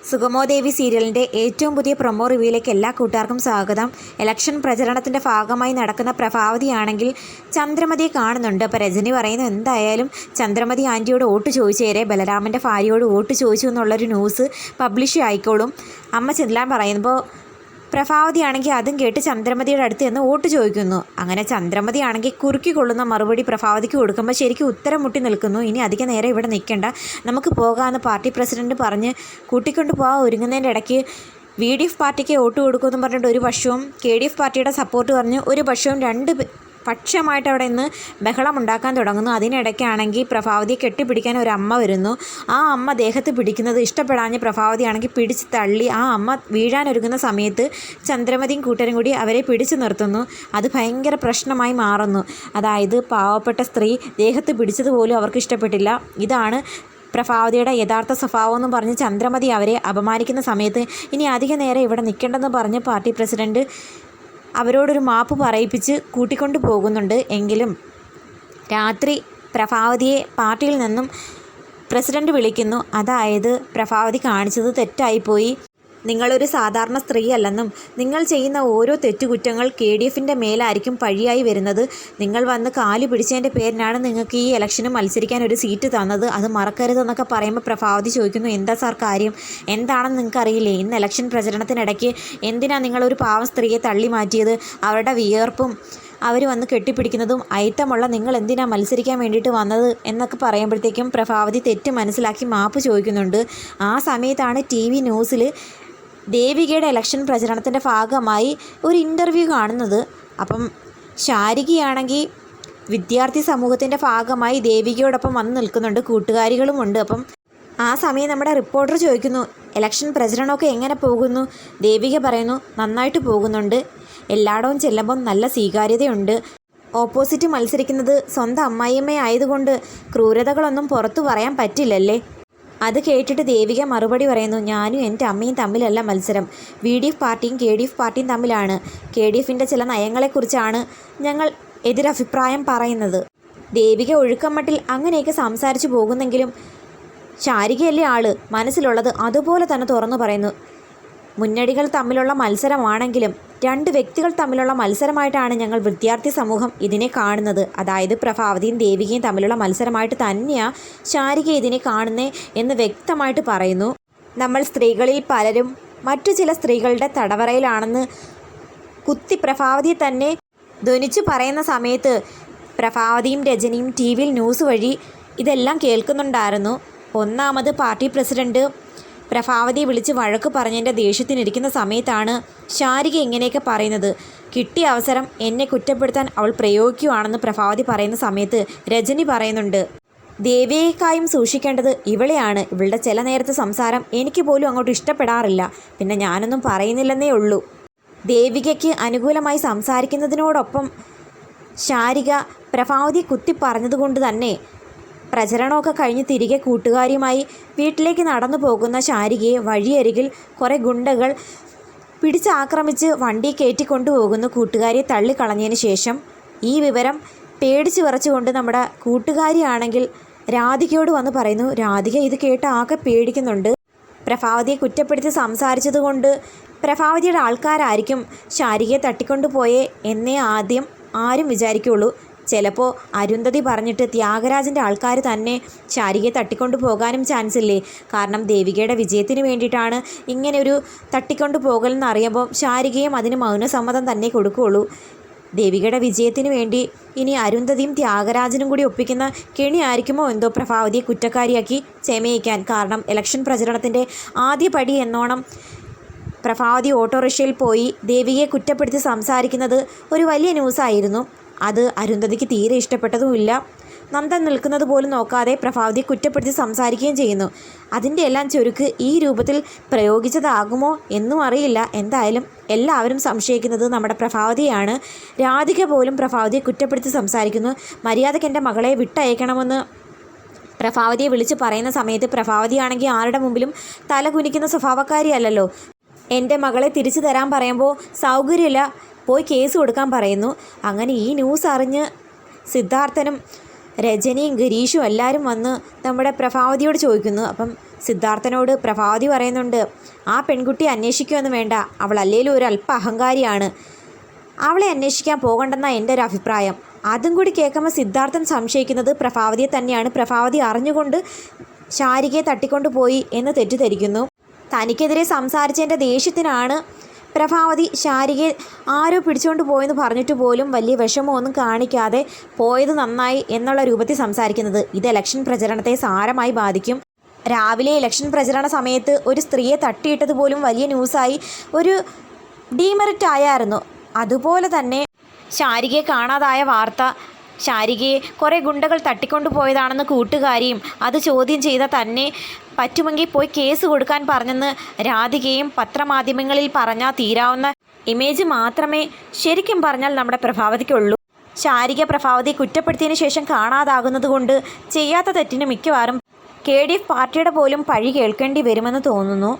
സുഗമോ ദേവി സീരിയലിൻ്റെ ഏറ്റവും പുതിയ പ്രൊമോ റിവ്യൂയിലേക്ക് എല്ലാ കൂട്ടുകാർക്കും സ്വാഗതം. ഇലക്ഷൻ പ്രചരണത്തിൻ്റെ ഭാഗമായി നടക്കുന്ന പ്രഭാവതിയാണെങ്കിൽ ചന്ദ്രമതിയെ കാണുന്നുണ്ട്. അപ്പോൾ രജനി പറയുന്നു, എന്തായാലും ചന്ദ്രമതി ആൻറ്റിയോട് വോട്ട് ചോദിച്ചേരെ, ബലരാമൻ്റെ ഭാര്യയോട് വോട്ട് ചോദിച്ചു എന്നുള്ളൊരു ന്യൂസ് പബ്ലിഷ് ആയിക്കോളും അമ്മ ചെല്ലാൻ പറയുമ്പോൾ പ്രഭാവതിയാണെങ്കിൽ അതും കേട്ട് ചന്ദ്രമതിയുടെ അടുത്ത് നിന്ന് വോട്ട് ചോദിക്കുന്നു. അങ്ങനെ ചന്ദ്രമതിയാണെങ്കിൽ കുറുക്കിക്കൊള്ളുന്ന മറുപടി പ്രഭാവതിക്ക് കൊടുക്കുമ്പോൾ ശരിക്കും ഉത്തരം മുട്ടി നിൽക്കുന്നു. ഇനി അധികം നേരം ഇവിടെ നിൽക്കേണ്ട, നമുക്ക് പോകാമെന്ന് പാർട്ടി പ്രസിഡന്റ് പറഞ്ഞ് കൂട്ടിക്കൊണ്ട് പോകാൻ ഒരുങ്ങുന്നതിൻ്റെ ഇടയ്ക്ക് VDF പാർട്ടിക്ക് വോട്ട് കൊടുക്കുമെന്ന് പറഞ്ഞിട്ട് ഒരു പക്ഷവും KDF പാർട്ടിയുടെ സപ്പോർട്ട് പറഞ്ഞ് ഒരു പക്ഷവും രണ്ട് പക്ഷമായിട്ട് അവിടെ നിന്ന് ബഹളം ഉണ്ടാക്കാൻ തുടങ്ങുന്നു. അതിനിടയ്ക്കാണെങ്കിൽ പ്രഭാവതിയെ കെട്ടിപ്പിടിക്കാൻ ഒരു അമ്മ വരുന്നു. ആ അമ്മ ദേഹത്ത് പിടിക്കുന്നത് ഇഷ്ടപ്പെടാഞ്ഞ് പ്രഭാവതിയാണെങ്കിൽ പിടിച്ച് തള്ളി ആ അമ്മ വീഴാനൊരുങ്ങുന്ന സമയത്ത് ചന്ദ്രമതിയും കൂട്ടരും കൂടി അവരെ പിടിച്ചു നിർത്തുന്നു. അത് ഭയങ്കര പ്രശ്നമായി മാറുന്നു. അതായത് പാവപ്പെട്ട സ്ത്രീ ദേഹത്ത് പിടിച്ചതുപോലും അവർക്ക് ഇഷ്ടപ്പെട്ടില്ല. ഇതാണ് പ്രഭാവതിയുടെ യഥാർത്ഥ സ്വഭാവം എന്ന് പറഞ്ഞ് ചന്ദ്രമതി അവരെ അപമാനിക്കുന്ന സമയത്ത് ഇനി അധിക നേരം ഇവിടെ നിൽക്കേണ്ടെന്ന് പറഞ്ഞ് പാർട്ടി പ്രസിഡന്റ് അവരോടൊരു മാപ്പ് പറയിപ്പിച്ച് കൂട്ടിക്കൊണ്ടു പോകുന്നുണ്ട്. എങ്കിലും രാത്രി പ്രഭാവതിയെ പാർട്ടിയിൽ നിന്നും പ്രസിഡന്റ് വിളിക്കുന്നു. അതായത് പ്രഭാവതി കാണിച്ചത് തെറ്റായിപ്പോയി, നിങ്ങളൊരു സാധാരണ സ്ത്രീയല്ലെന്നും നിങ്ങൾ ചെയ്യുന്ന ഓരോ തെറ്റുകുറ്റങ്ങൾ KDFൻ്റെ മേലായിരിക്കും പഴിയായി വരുന്നത്. നിങ്ങൾ വന്ന് കാലു പിടിച്ചതിൻ്റെ പേരിനാണ് നിങ്ങൾക്ക് ഈ ഇലക്ഷന് മത്സരിക്കാൻ ഒരു സീറ്റ് തന്നത്, അത് മറക്കരുതെന്നൊക്കെ പറയുമ്പോൾ പ്രഭാവതി ചോദിക്കുന്നു, എന്താ സാർ കാര്യം, എന്താണെന്ന് നിങ്ങൾക്കറിയില്ലേ? ഇന്ന് ഇലക്ഷൻ പ്രചരണത്തിനിടയ്ക്ക് എന്തിനാണ് നിങ്ങളൊരു പാവം സ്ത്രീയെ തള്ളി മാറ്റിയത്? അവരുടെ വിയർപ്പും അവർ വന്ന് കെട്ടിപ്പിടിക്കുന്നതും ഐറ്റമുള്ള നിങ്ങൾ എന്തിനാ മത്സരിക്കാൻ വേണ്ടിയിട്ട് വന്നത് എന്നൊക്കെ പറയുമ്പോഴത്തേക്കും പ്രഭാവതി തെറ്റ് മനസ്സിലാക്കി മാപ്പ് ചോദിക്കുന്നുണ്ട്. ആ സമയത്താണ് TV ന്യൂസിൽ ദേവികയുടെ ഇലക്ഷൻ പ്രചരണത്തിൻ്റെ ഭാഗമായി ഒരു ഇൻ്റർവ്യൂ കാണുന്നത്. അപ്പം ശാരികയാണെങ്കിൽ വിദ്യാർത്ഥി സമൂഹത്തിൻ്റെ ഭാഗമായി ദേവികയോടൊപ്പം വന്ന് നിൽക്കുന്നുണ്ട്, കൂട്ടുകാരികളുമുണ്ട്. അപ്പം ആ സമയം നമ്മുടെ റിപ്പോർട്ടർ ചോദിക്കുന്നു, ഇലക്ഷൻ പ്രചരണമൊക്കെ എങ്ങനെ പോകുന്നു? ദേവിക പറയുന്നു, നന്നായിട്ട് പോകുന്നുണ്ട്, എല്ലായിടവും ചെല്ലുമ്പം നല്ല സ്വീകാര്യതയുണ്ട്. ഓപ്പോസിറ്റ് മത്സരിക്കുന്നത് സ്വന്തം അമ്മായിയമ്മ ആയതുകൊണ്ട് ക്രൂരതകളൊന്നും പുറത്തു പറയാൻ പറ്റില്ലല്ലേ? അത് കേട്ടിട്ട് ദേവിക മറുപടി പറയുന്നു, ഞാനും എൻ്റെ അമ്മയും തമ്മിലല്ല മത്സരം, VDF പാർട്ടിയും KDF പാർട്ടിയും തമ്മിലാണ്. KDFൻ്റെ ചില നയങ്ങളെക്കുറിച്ചാണ് ഞങ്ങൾ എതിരഭിപ്രായം പറയുന്നത്. ദേവിക ഒഴുക്കമട്ടിൽ അങ്ങനെയൊക്കെ സംസാരിച്ചു പോകുന്നെങ്കിലും ശാരികയല്ലേ ആള്, മനസ്സിലുള്ളത് അതുപോലെ തന്നെ തുറന്നു പറയുന്നു. മുന്നണികൾ തമ്മിലുള്ള മത്സരമാണെങ്കിലും രണ്ട് വ്യക്തികൾ തമ്മിലുള്ള മത്സരമായിട്ടാണ് ഞങ്ങൾ വിദ്യാർത്ഥി സമൂഹം ഇതിനെ കാണുന്നത്. അതായത് പ്രഭാവതിയും ദേവികയും തമ്മിലുള്ള മത്സരമായിട്ട് തന്നെയാണ് ശാരിക ഇതിനെ കാണുന്നേ എന്ന് വ്യക്തമായിട്ട് പറയുന്നു. നമ്മൾ സ്ത്രീകളിൽ പലരും മറ്റു ചില സ്ത്രീകളുടെ തടവറയിലാണെന്ന് കുത്തി പ്രഭാവതിയെ തന്നെ ധ്വനിച്ചു പറയുന്ന സമയത്ത് പ്രഭാവതിയും രജനിയും TV ന്യൂസ് വഴി ഇതെല്ലാം കേൾക്കുന്നുണ്ടായിരുന്നു. ഒന്നാമത് പാർട്ടി പ്രസിഡന്റ് പ്രഭാവതിയെ വിളിച്ച് വഴക്ക് പറഞ്ഞതിൻ്റെ ദേഷ്യത്തിനിരിക്കുന്ന സമയത്താണ് ശാരിക ഇങ്ങനെയൊക്കെ പറയുന്നത്. കിട്ടിയ അവസരം എന്നെ കുറ്റപ്പെടുത്താൻ അവൾ പ്രയോഗിക്കുകയാണെന്ന് പ്രഭാവതി പറയുന്ന സമയത്ത് രജനി പറയുന്നുണ്ട്, ദേവിയേക്കായും സൂക്ഷിക്കേണ്ടത് ഇവളെയാണ്, ഇവളുടെ ചില നേരത്തെ സംസാരം എനിക്ക് പോലും അങ്ങോട്ട് ഇഷ്ടപ്പെടാറില്ല, പിന്നെ ഞാനൊന്നും പറയുന്നില്ലെന്നേ ഉള്ളൂ. ദേവികയ്ക്ക് അനുകൂലമായി സംസാരിക്കുന്നതിനോടൊപ്പം ശാരിക പ്രഭാവതിയെ കുത്തി പറഞ്ഞതുകൊണ്ട് തന്നെ പ്രചരണമൊക്കെ കഴിഞ്ഞ് തിരികെ കൂട്ടുകാരിയുമായി വീട്ടിലേക്ക് നടന്നു പോകുന്ന ശാരികയെ വഴിയരികിൽ കുറേ ഗുണ്ടകൾ പിടിച്ചാക്രമിച്ച് വണ്ടി കയറ്റിക്കൊണ്ടുപോകുന്നു. കൂട്ടുകാരിയെ തള്ളിക്കളഞ്ഞതിന് ശേഷം ഈ വിവരം പേടിച്ച് വിറച്ചുകൊണ്ട് നമ്മുടെ കൂട്ടുകാരിയാണെങ്കിൽ രാധികയോട് വന്ന് പറയുന്നു. രാധിക ഇത് കേട്ട് ആകെ പേടിക്കുന്നുണ്ട്. പ്രഭാവതിയെ കുറ്റപ്പെടുത്തി സംസാരിച്ചതുകൊണ്ട് പ്രഭാവതിയുടെ ആൾക്കാരായിരിക്കും ശാരികയെ തട്ടിക്കൊണ്ടുപോയേ എന്നേ ആദ്യം ആരും വിചാരിക്കുള്ളൂ. ചിലപ്പോൾ അരുന്ധതി പറഞ്ഞിട്ട് ത്യാഗരാജൻ്റെ ആൾക്കാർ തന്നെ ശാരികയെ തട്ടിക്കൊണ്ടു പോകാനും ചാൻസ് ഇല്ലേ? കാരണം ദേവികയുടെ വിജയത്തിന് വേണ്ടിയിട്ടാണ് ഇങ്ങനെ ഒരു തട്ടിക്കൊണ്ടു പോകലെന്ന് അറിയുമ്പോൾ ശാരികയും അതിന് മൗനസമ്മതം തന്നെ കൊടുക്കുകയുള്ളൂ. ദേവികയുടെ വിജയത്തിന് വേണ്ടി ഇനി അരുന്ധതിയും ത്യാഗരാജനും കൂടി ഒപ്പിക്കുന്ന കെണി ആയിരിക്കുമോ എന്തോ പ്രഭാവതിയെ കുറ്റക്കാരിയാക്കി ചെമയിക്കാൻ. കാരണം ഇലക്ഷൻ പ്രചരണത്തിൻ്റെ ആദ്യ പടി എന്നോണം പ്രഭാവതി ഓട്ടോറിക്ഷയിൽ പോയി ദേവികയെ കുറ്റപ്പെടുത്തി സംസാരിക്കുന്നത് ഒരു വലിയ ന്യൂസായിരുന്നു. അത് അരുന്ധതിക്ക് തീരെ ഇഷ്ടപ്പെട്ടതുമില്ല. നന്ദൻ നിൽക്കുന്നത് പോലും നോക്കാതെ പ്രഭാവതിയെ കുറ്റപ്പെടുത്തി സംസാരിക്കുകയും ചെയ്യുന്നു. അതിൻ്റെ എല്ലാം ചുരുക്ക് ഈ രൂപത്തിൽ പ്രയോഗിച്ചതാകുമോ എന്നും അറിയില്ല. എന്തായാലും എല്ലാവരും സംശയിക്കുന്നത് നമ്മുടെ പ്രഭാവതിയാണ്. രാധിക പോലും പ്രഭാവതിയെ കുറ്റപ്പെടുത്തി സംസാരിക്കുന്നു. മര്യാദയ്ക്ക് എൻ്റെ മകളെ വിട്ടയക്കണമെന്ന് പ്രഭാവതിയെ വിളിച്ച് പറയുന്ന സമയത്ത് പ്രഭാവതിയാണെങ്കിൽ ആരുടെ മുമ്പിലും തല കുനിക്കുന്ന സ്വഭാവക്കാരിയല്ലല്ലോ. എൻ്റെ മകളെ തിരിച്ചു തരാൻ പറയുമ്പോൾ സൗകര്യമില്ല, പോയി കേസ് കൊടുക്കാൻ പറയുന്നു. അങ്ങനെ ഈ ന്യൂസ് അറിഞ്ഞ് സിദ്ധാർത്ഥനും രജനിയും ഗിരീഷും എല്ലാവരും വന്ന് നമ്മുടെ പ്രഭാവതിയോട് ചോദിക്കുന്നു. അപ്പം സിദ്ധാർത്ഥനോട് പ്രഭാവതി പറയുന്നുണ്ട്, ആ പെൺകുട്ടിയെ അന്വേഷിക്കുമെന്ന് വേണ്ട, അവൾ അല്ലേലും ഒരു അല്പ അഹങ്കാരിയാണ്, അവളെ അന്വേഷിക്കാൻ പോകണ്ടെന്നാണ് എൻ്റെ ഒരു അഭിപ്രായം. അതും കൂടി കേൾക്കുമ്പോൾ സിദ്ധാർത്ഥൻ സംശയിക്കുന്നത് പ്രഭാവതിയെ തന്നെയാണ്. പ്രഭാവതി അറിഞ്ഞുകൊണ്ട് ശാരികയെ തട്ടിക്കൊണ്ടുപോയി എന്ന് തെറ്റിദ്ധരിക്കുന്നു. തനിക്കെതിരെ സംസാരിച്ചതിൻ്റെ ദേഷ്യത്തിനാണ് പ്രഭാവതി ശാരികയെ ആരോ പിടിച്ചുകൊണ്ട് പോയെന്ന് പറഞ്ഞിട്ട് പോലും വലിയ വിഷമമൊന്നും കാണിക്കാതെ പോയത് നന്നായി എന്നുള്ള രൂപത്തിൽ സംസാരിക്കുന്നത്. ഇത് ഇലക്ഷൻ പ്രചരണത്തെ സാരമായി ബാധിക്കും. രാവിലെ ഇലക്ഷൻ പ്രചരണ സമയത്ത് ഒരു സ്ത്രീയെ തട്ടിയിട്ടത് പോലും വലിയ ന്യൂസായി, ഒരു ഡീമെറിറ്റ് ആയായിരുന്നു. അതുപോലെ തന്നെ ശാരികയെ കാണാതായ വാർത്ത, ശാരികയെ കുറേ ഗുണ്ടകൾ തട്ടിക്കൊണ്ടുപോയതാണെന്ന് കൂട്ടുകാരിയും അത് ചോദ്യം ചെയ്ത തന്നെ പറ്റുമെങ്കിൽ പോയി കേസ് കൊടുക്കാൻ പറഞ്ഞെന്ന് രാധികയും പത്രമാധ്യമങ്ങളിൽ പറഞ്ഞാൽ തീരാവുന്ന ഇമേജ് മാത്രമേ ശരിക്കും പറഞ്ഞാൽ നമ്മുടെ പ്രഭാവതിക്കുള്ളൂ. ശാരിക പ്രഭാവതിയെ കുറ്റപ്പെടുത്തിയതിന് ശേഷം കാണാതാകുന്നത് കൊണ്ട് ചെയ്യാത്ത തെറ്റിന് മിക്കവാറും KDF പാർട്ടിയുടെ പോലും പഴി കേൾക്കേണ്ടി വരുമെന്ന് തോന്നുന്നു.